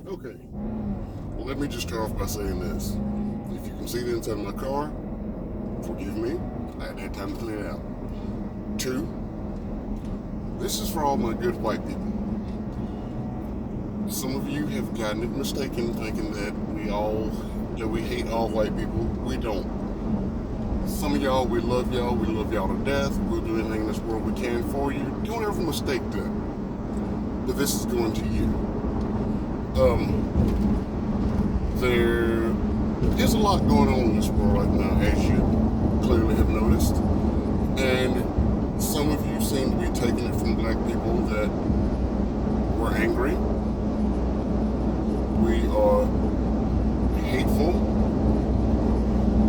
Okay, well, let me just start off by saying this. If you can see the inside of my car, forgive me, I had time to clean it out. Two, this is for all my good white people. Some of you have gotten it mistaken thinking that we hate all white people. We don't. Some of y'all, we love y'all to death. We'll do anything in this world we can for you. Don't ever mistake that. But this is going to you. There is a lot going on in this world right now, as you clearly have noticed. And some of you seem to be taking it from black people that we're angry, we are hateful,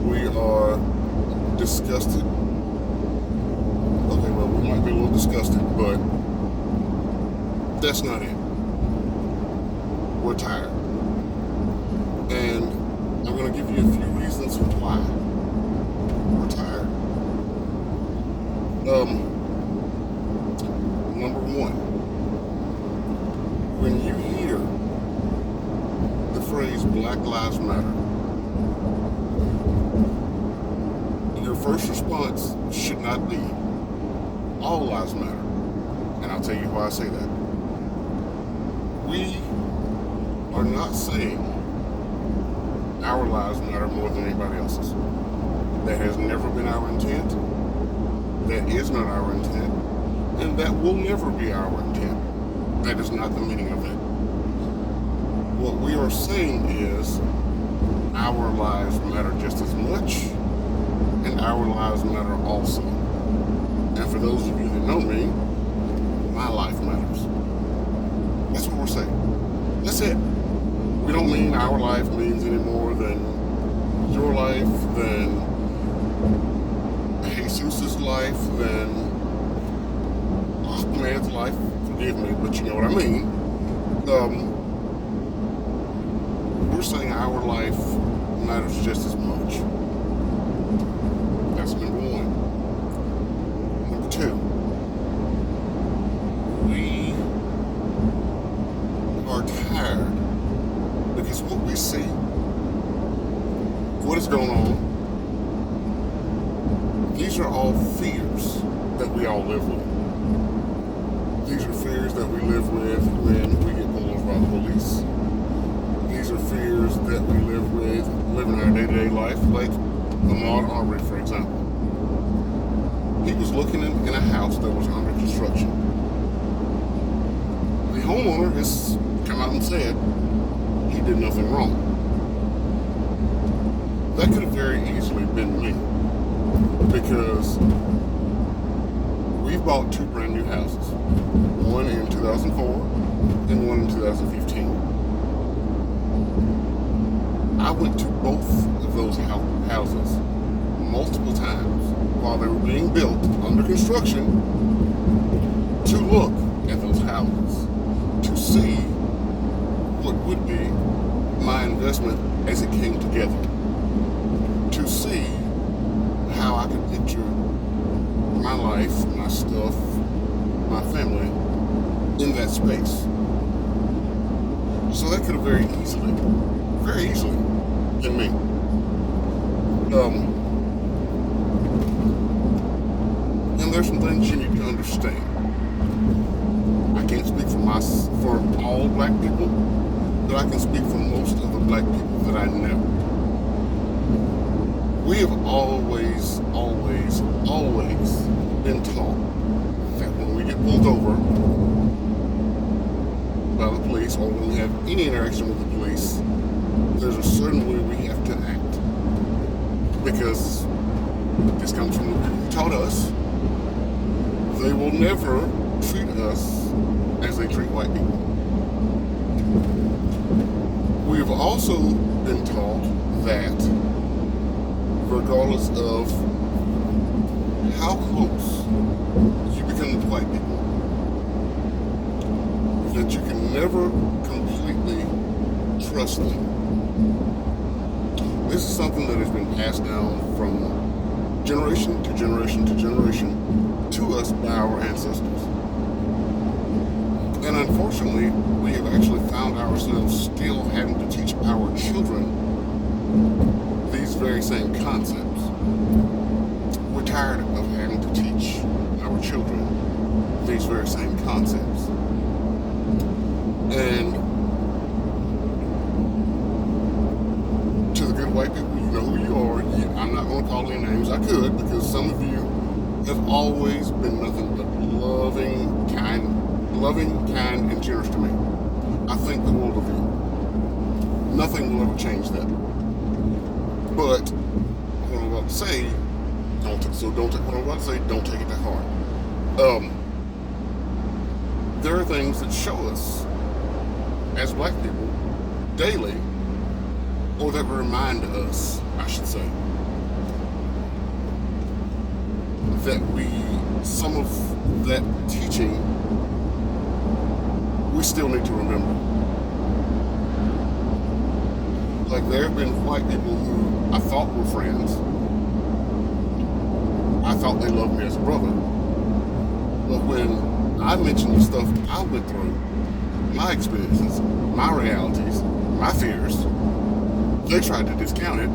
we are disgusted. Okay, well, we might be a little disgusted, but that's not it. We're tired. And I'm going to give you a few reasons why we're tired. Number one, when you hear the phrase Black Lives Matter, your first response should not be all lives matter. And I'll tell you why I say that. We are not saying our lives matter more than anybody else's. That has never been our intent. That is not our intent. And that will never be our intent. That is not the meaning of it. What we are saying is our lives matter just as much, and our lives matter also. And for those of you that know me, my life matters. That's what we're saying. That's it. We don't mean our life means any more than your life, than Jesus's life, than Aquaman's life. Forgive me, but you know what I mean. We're saying our life matters just as much. That's number one. Number two, we are tired because what we see, what is going on, these are all fears that we all live with. These are fears that we live with when we get pulled over by the police. These are fears that we live with living our day-to-day life, like Ahmaud Arbery, for example. He was looking in a house that was under construction. The homeowner has come out and said he did nothing wrong. That could have very easily been me, because we've bought two brand new houses, one in 2004 and one in 2015. I went to both of those houses multiple times while they were being built under construction to look at those houses, to see what would be my investment as it came together, to see how I could picture my life, my stuff, my family in that space. So that could have very easily been me. And there's some things you need to understand. I can't speak for all black people, but I can speak for most of the black people that I know. We have always been taught that when we get pulled over by the police, or when we have any interaction with the police, there's a certain way we have to act. Because this comes from the people who taught us. They will never treat us as they treat white people. We've also been taught that regardless of how close you become with white people, that you can never completely trust them. This is something that has been passed down from generation to generation to generation to us by our ancestors. And unfortunately, we have actually found ourselves still same concepts. We're tired of having to teach our children these very same concepts. And to the good white people, you know who you are. I'm not going to call any names. I could, because some of you have always been nothing but loving, kind, and generous to me. I think the world of you. Nothing will ever change that. But what I'm about to say, don't take it to heart. There are things that show us, as black people, daily, or that remind us, I should say, that some of that teaching, we still need to remember. Like, there have been white people who I thought were friends. I thought they loved me as a brother. But when I mentioned the stuff I went through, my experiences, my realities, my fears, they tried to discount it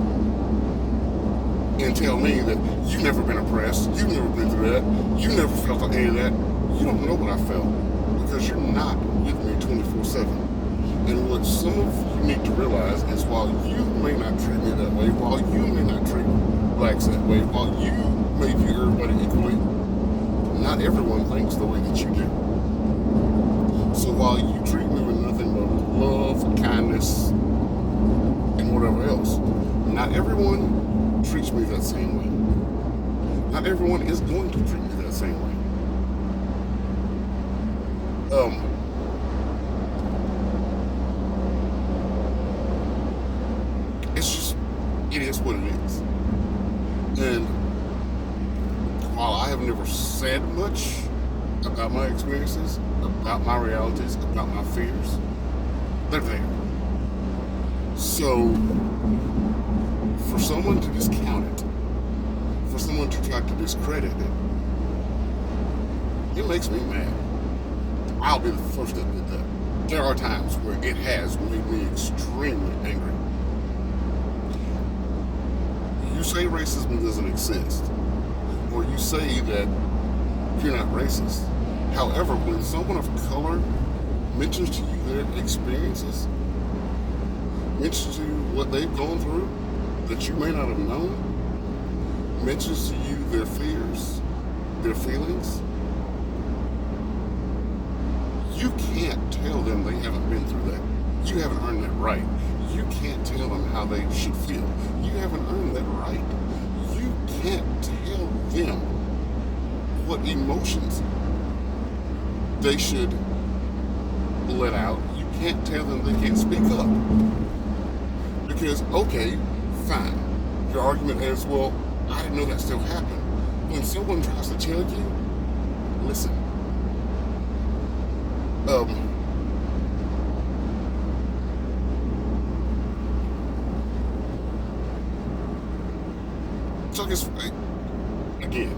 and tell me that you've never been oppressed, you've never been through that, you never felt any of that. You don't know what I felt, because you're not with me 24/7. And what some of you need to realize is, while you may not treat me that way, while you may not treat blacks that way, while you may view everybody equally, not everyone thinks the way that you do. So while you treat me with nothing but love, kindness, and whatever else, not everyone treats me that same way. Not everyone is going to treat me that same way. It is what it is. And while I have never said much about my experiences, about my realities, about my fears, they're there. So, for someone to discount it, for someone to try to discredit it, it makes me mad. I'll be the first to admit that. There are times where it has made me extremely angry. You say racism doesn't exist, or you say that you're not racist. However, when someone of color mentions to you their experiences, mentions to you what they've gone through that you may not have known, mentions to you their fears, their feelings, you can't tell them they haven't been through that. You haven't earned that right. You can't tell them how they should feel. You haven't earned that right. You can't tell them what emotions they should let out. You can't tell them they can't speak up. Because, okay, fine. Your argument is, well, I didn't know that still happened. When someone tries to tell you, listen, so I guess, again,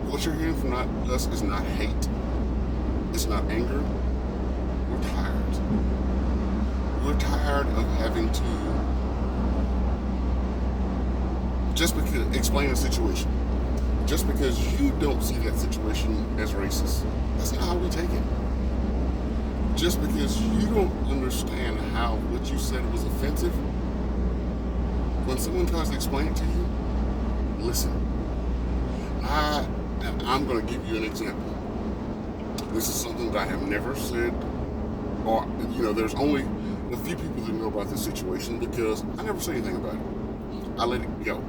what you're hearing from us is not hate. It's not anger. We're tired. We're tired of having to explain a situation. Just because you don't see that situation as racist, that's not how we take it. Just because you don't understand how what you said was offensive, when someone tries to explain it to you, listen. I'm going to give you an example. This is something that I have never said, or, there's only a few people that know about this situation, because I never say anything about it. I let it go.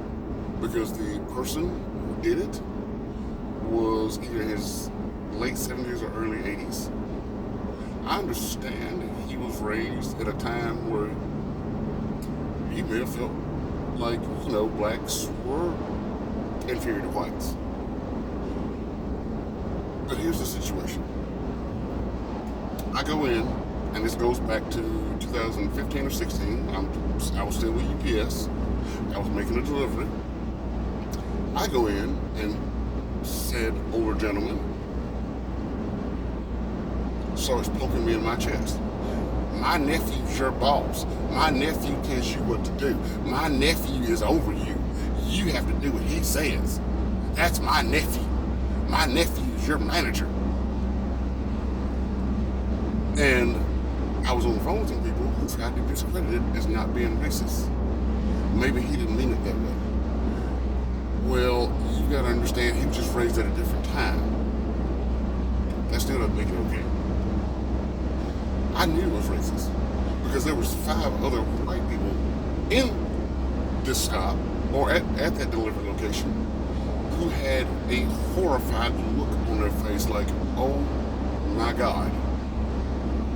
Because the person who did it was either in his late 70s or early 80s. I understand he was raised at a time where he may have felt like, blacks were inferior to whites. But here's the situation. I go in, and this goes back to 2015 or 16. I was still with UPS. I was making a delivery. I go in, and said older gentleman starts poking me in my chest. My nephew's your boss. My nephew tells you what to do. My nephew is over you. You have to do what he says. That's my nephew. My nephew is your manager. And I was on the phone with some people who tried to discredit it as not being racist. Maybe he didn't mean it that way. Well, you gotta understand, he was just raised at a different time. That still doesn't make it okay. I knew it was racist because there was 5 other white people in this stop or at that delivery location who had a horrified look on their face like, oh my God.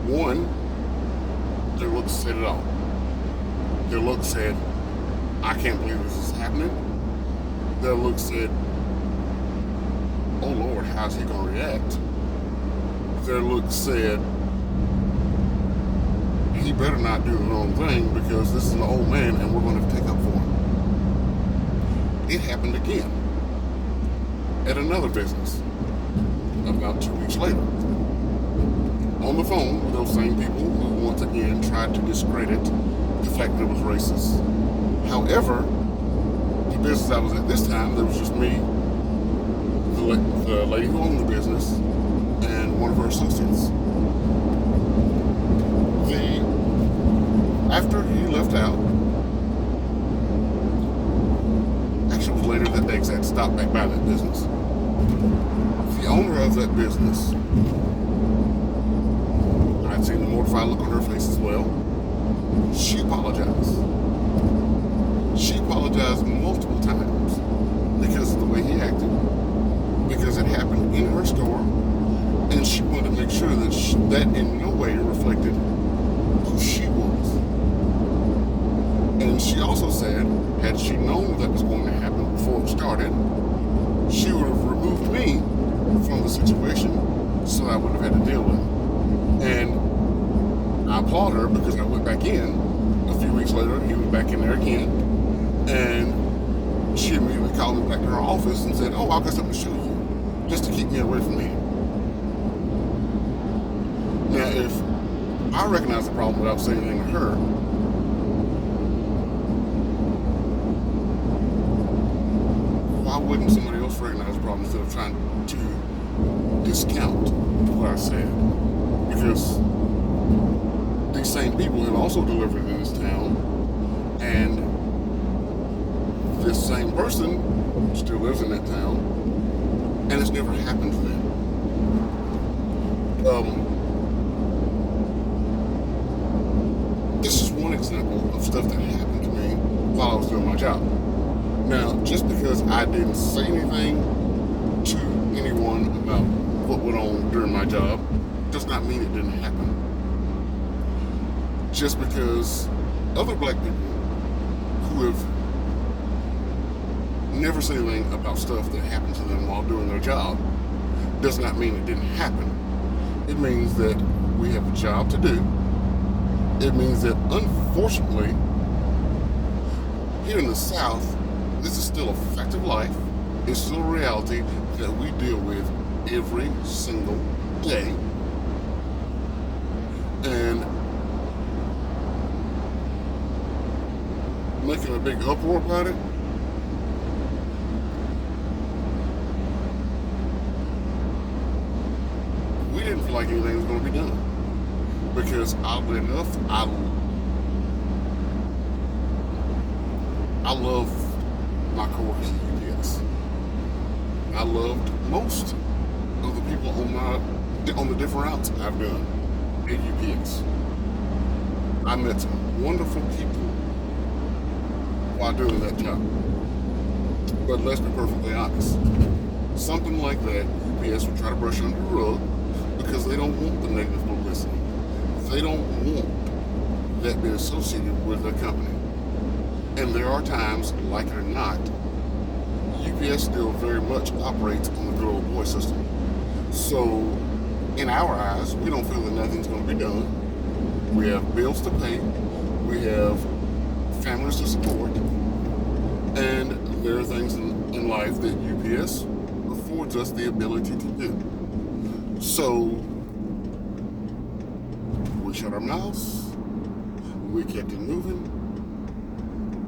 One, their look said it all. Their look said, I can't believe this is happening. Their look said, oh Lord, how's he gonna react? Their look said, he better not do the wrong thing because this is an old man and we're going to take up for him. It happened again at another business about 2 weeks later. On the phone with those same people who once again tried to discredit the fact that it was racist. However, the business I was at this time, there was just me, the lady who owned the business, and one of her associates. After he left out, actually it was later that day because I had to stop back by that business. The owner of that business, I'd seen the mortified look on her face as well. She apologized. She apologized multiple times because of the way he acted, because it happened in her store, and she wanted to make sure that that in no way reflected who she was. And she also said, had she known that was going to happen before it started, she would have removed me from the situation so I wouldn't have had to deal with it. And I applaud her because I went back in. A few weeks later, he was back in there again. And she immediately called me back to her office and said, oh, I've got something to show you, just to keep me away from him. Now, if I recognize the problem without saying anything to her, why wouldn't somebody else recognize the problem instead of trying to discount what I said? Because these same people have also delivered in this town, and this same person still lives in that town, and it's never happened to them. This is one example of stuff that happened to me while I was doing my job. Now, just because I didn't say anything to anyone about what went on during my job does not mean it didn't happen. Just because other black people who have never said anything about stuff that happened to them while doing their job does not mean it didn't happen. It means that we have a job to do. It means that, unfortunately, here in the South, this is still a fact of life. It's still a reality that we deal with every single day. And making a big uproar about it, we didn't feel like anything was going to be done. Because oddly enough, I love my coworkers at UPS. I loved most of the people on the different routes I've done at UPS. I met some wonderful people while doing that job. But let's be perfectly honest. Something like that, UPS would try to brush under the rug because they don't want the negative publicity. They don't want that being associated with their company. And there are times, like it or not, UPS still very much operates on the good old boy system. So, in our eyes, we don't feel that nothing's going to be done. We have bills to pay. We have families to support. And there are things in life that UPS affords us the ability to do. So, we We shut our mouths, we kept it moving,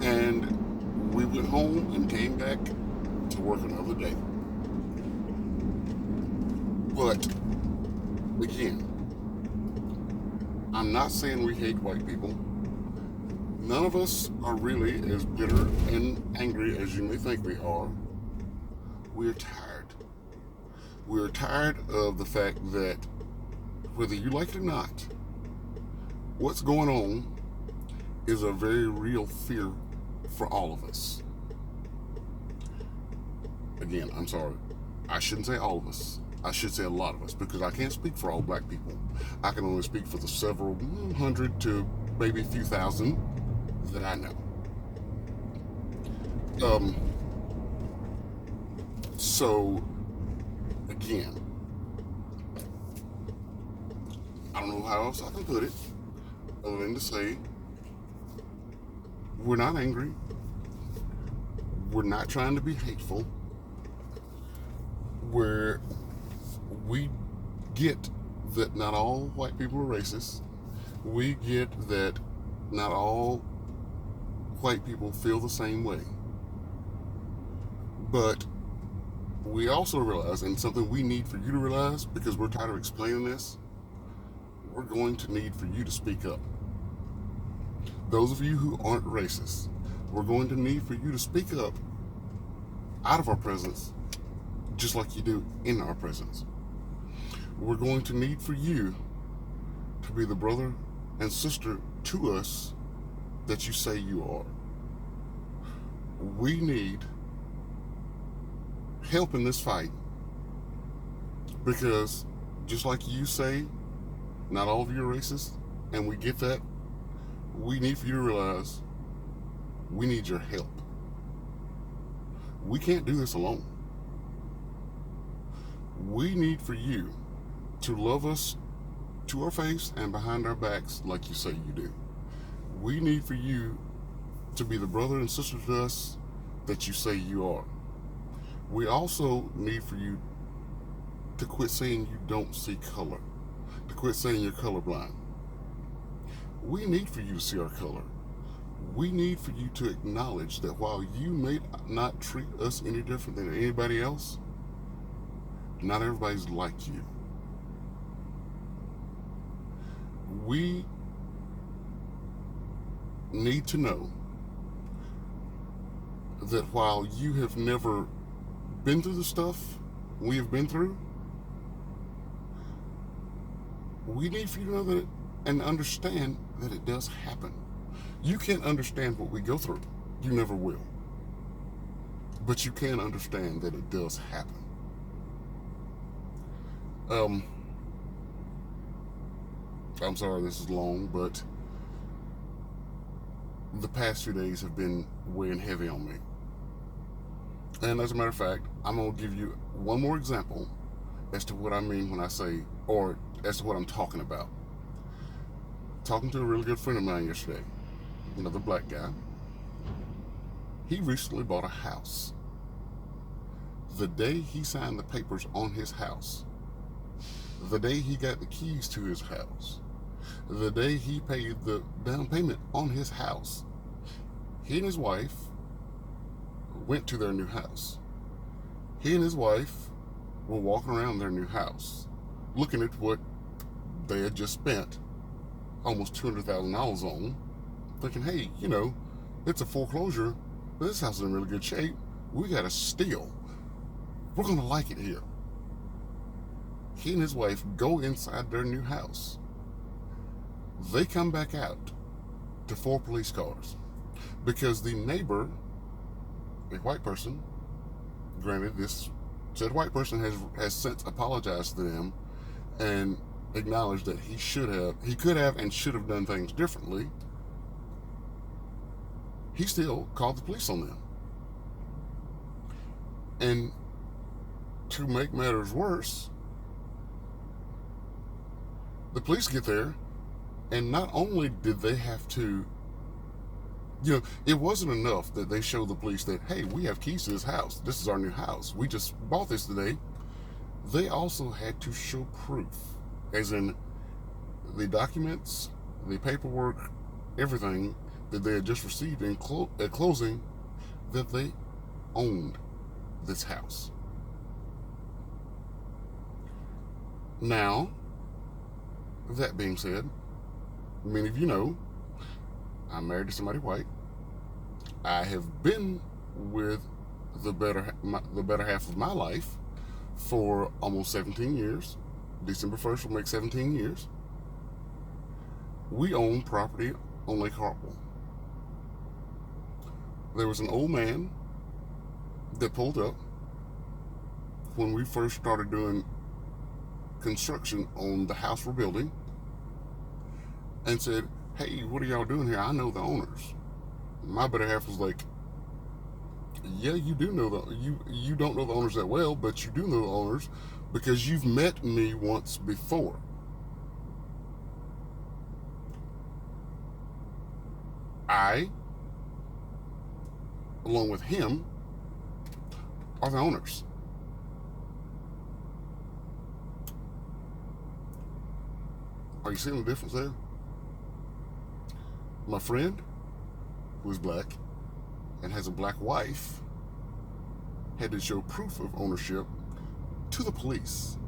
and we went home and came back to work another day. But, again, I'm not saying we hate white people. None of us are really as bitter and angry as you may think we are. We're tired. We're tired of the fact that, whether you like it or not, what's going on is a very real fear for all of us. Again, I'm sorry. I shouldn't say all of us. I should say a lot of us, because I can't speak for all black people. I can only speak for the several hundred to maybe a few thousand that I know. So, again, I don't know how else I can put it other than to say, we're not angry. We're not trying to be hateful. We get that not all white people are racist. We get that not all white people feel the same way. But we also realize, and something we need for you to realize, because we're tired of explaining this, we're going to need for you to speak up. Those of you who aren't racist, we're going to need for you to speak up out of our presence, just like you do in our presence. We're going to need for you to be the brother and sister to us that you say you are. We need help in this fight, because just like you say, not all of you are racist, and we get that. We need for you to realize we need your help. We can't do this alone. We need for you to love us to our face and behind our backs like you say you do. We need for you to be the brother and sister to us that you say you are. We also need for you to quit saying you don't see color, to quit saying you're colorblind. We need for you to see our color. We need for you to acknowledge that while you may not treat us any different than anybody else, not everybody's like you. We need to know that while you have never been through the stuff we have been through, we need for you to know that and understand that it does happen. You can't understand what we go through. You never will. But you can understand that it does happen. I'm sorry this is long, but the past few days have been weighing heavy on me. And as a matter of fact, I'm going to give you one more example as to what I mean when I say, or as to what I'm talking about. Talking to a really good friend of mine yesterday, another black guy. He recently bought a house. The day he signed the papers on his house, the day he got the keys to his house, the day he paid the down payment on his house, he and his wife went to their new house. He and his wife were walking around their new house, looking at what they had just spent almost $200,000 on, thinking, hey, you know, it's a foreclosure, but this house is in really good shape. We got a steal. We're going to like it here. He and his wife go inside their new house. They come back out to 4 police cars because the neighbor, a white person, granted this said white person has since apologized to them and acknowledged that he could have and should have done things differently. He still called the police on them. And to make matters worse, the police get there, and not only did they have to, it wasn't enough that they show the police that, hey, we have keys to this house. This is our new house. We just bought this today. They also had to show proof, as in the documents, the paperwork, everything that they had just received at closing, that they owned this house. Now, that being said, many of you know I'm married to somebody white. I have been with the better half of my life for almost 17 years. December 1st will make 17 years. We own property on Lake Hartwell. There was an old man that pulled up when we first started doing construction on the house we're building and said, "Hey, what are y'all doing here? I know the owners." My better half was like, "Yeah, you do know you don't know the owners that well, but you do know the owners because you've met me once before." I, along with him, are the owners. Are you seeing the difference there? My friend, who is black and has a black wife, had to show proof of ownership to the police.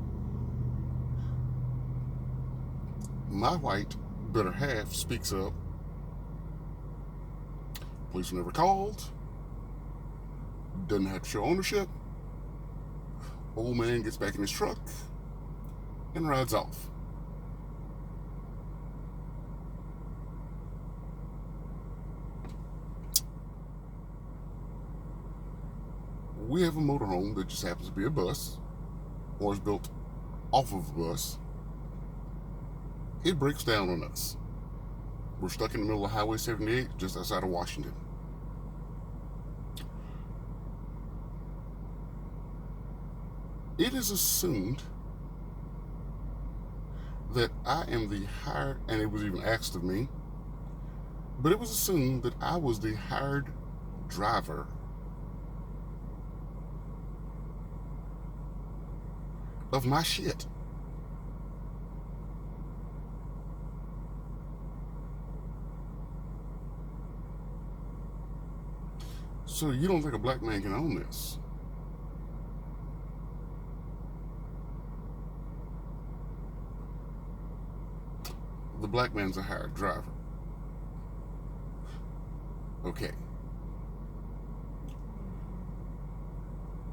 My white better half speaks up. Police were never called. Doesn't have to show ownership. Old man gets back in his truck and rides off. We have a motorhome that just happens to be a bus, or is built off of a bus. It breaks down on us. We're stuck in the middle of Highway 78, just outside of Washington. It is assumed that I am the hired, and it was even asked of me, but it was assumed that I was the hired driver of my shit. So you don't think a black man can own this? The black man's a hired driver. Okay.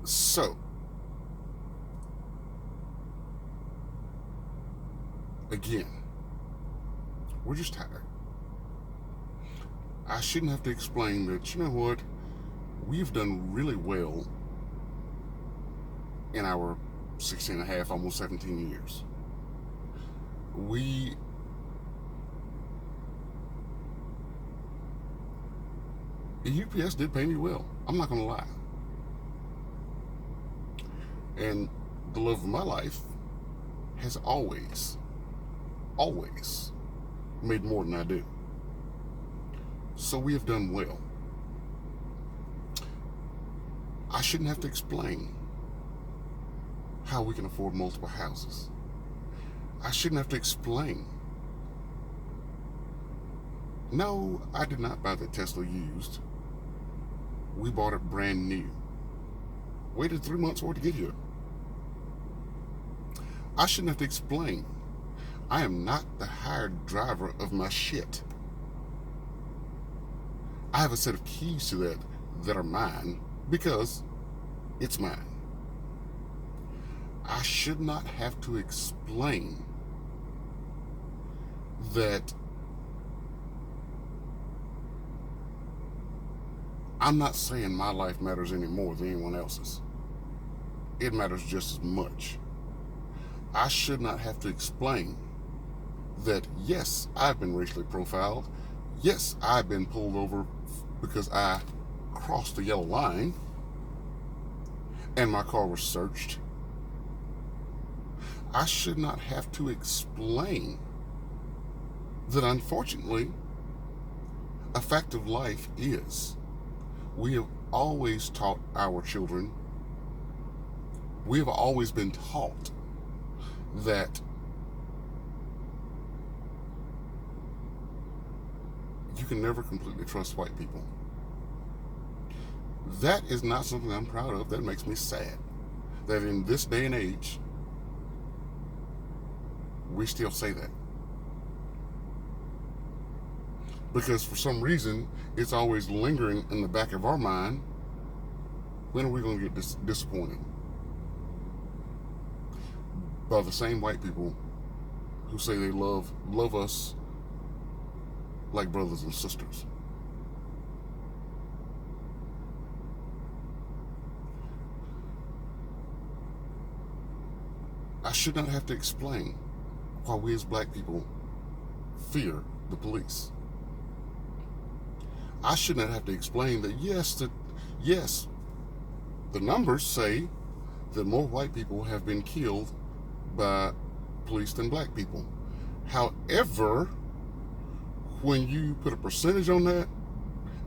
So, again, we're just tired. I shouldn't have to explain that, you know what, we've done really well in our 16 and a half, almost 17 years. The UPS did pay me well. I'm not going to lie. And the love of my life has always made more than I do. So we have done well. I shouldn't have to explain how we can afford multiple houses. I shouldn't have to explain. No, I did not buy the Tesla used. We bought it brand new. Waited 3 months for it to get here. I shouldn't have to explain. I am not the hired driver of my shit. I have a set of keys to that are mine because it's mine. I should not have to explain that I'm not saying my life matters any more than anyone else's. It matters just as much. I should not have to explain that, yes, I've been racially profiled. Yes, I've been pulled over because I crossed the yellow line and my car was searched. I should not have to explain that, unfortunately, a fact of life is we have always taught our children, we have always been taught that you can never completely trust white people. That is not something I'm proud of. That makes me sad. That in this day and age, we still say that. Because for some reason, it's always lingering in the back of our mind. When are we going to get disappointed by the same white people who say they love us like brothers and sisters? I should not have to explain why we as black people fear the police. I should not have to explain that yes, the numbers say that more white people have been killed by police than black people. However, when you put a percentage on that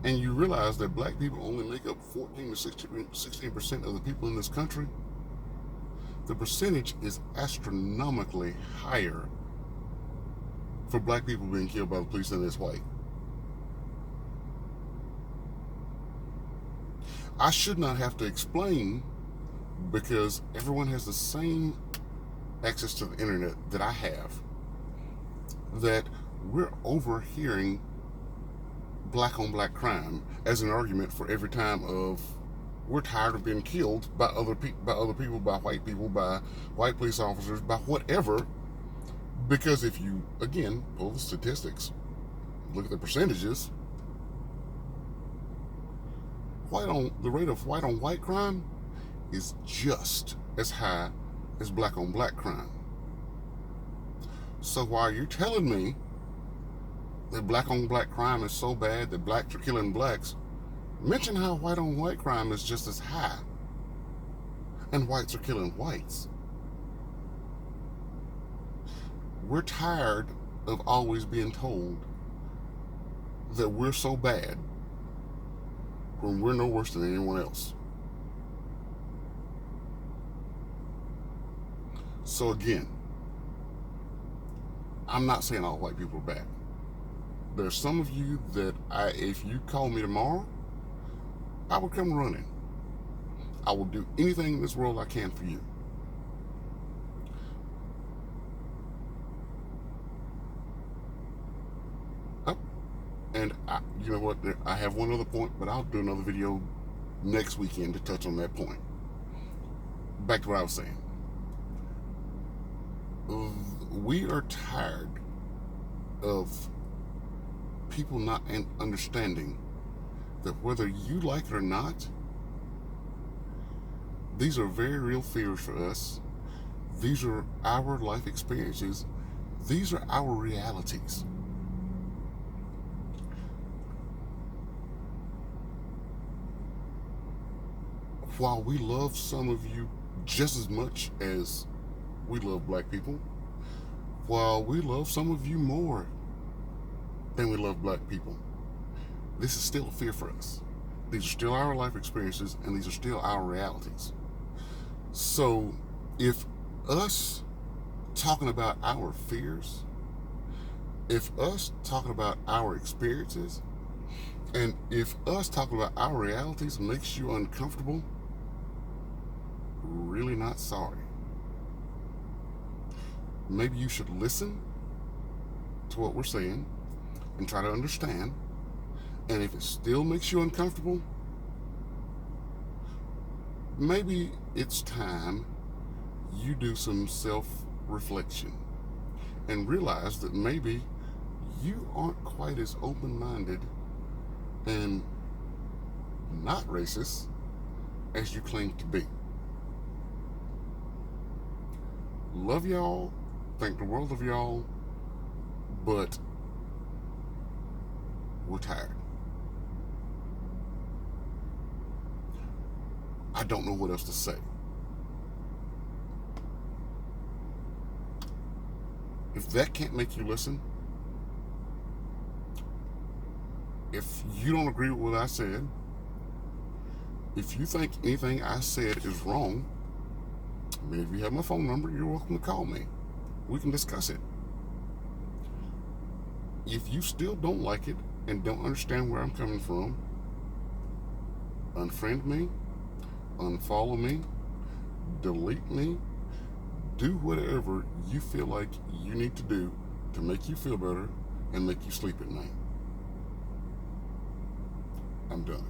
and you realize that black people only make up 14 to 16% of the people in this country, the percentage is astronomically higher for black people being killed by the police than is white. I should not have to explain, because everyone has the same access to the internet that I have, that we're overhearing black on black crime as an argument for every time of we're tired of being killed by other people, by white people, by white police officers, by whatever. Because if you, again, pull the statistics, look at the percentages, the rate of white on white crime is just as high as black on black crime. So while you're telling me that black on black crime is so bad that blacks are killing blacks, mention how white on white crime is just as high and whites are killing whites. We're tired of always being told that we're so bad when we're no worse than anyone else. So again, I'm not saying all white people are bad. There's some of you that if you call me tomorrow, I will come running. I will do anything in this world I can for you. And you know what? I have one other point, but I'll do another video next weekend to touch on that point. Back to what I was saying. We are tired of people not understanding that whether you like it or not, these are very real fears for us. These are our life experiences. These are our realities. While we love some of you just as much as we love black people, while we love some of you more than we love black people, this is still a fear for us. These are still our life experiences, and these are still our realities. So if us talking about our fears, if us talking about our experiences, and if us talking about our realities makes you uncomfortable, really not sorry. Maybe you should listen to what we're saying and try to understand. And if it still makes you uncomfortable, maybe it's time you do some self-reflection and realize that maybe you aren't quite as open-minded and not racist as you claim to be. Love y'all, think the world of y'all, but we're tired. I don't know what else to say. If that can't make you listen, if you don't agree with what I said, if you think anything I said is wrong, I mean, if you have my phone number, you're welcome to call me. We can discuss it. If you still don't like it, and don't understand where I'm coming from, unfriend me, unfollow me, delete me, do whatever you feel like you need to do to make you feel better and make you sleep at night. I'm done.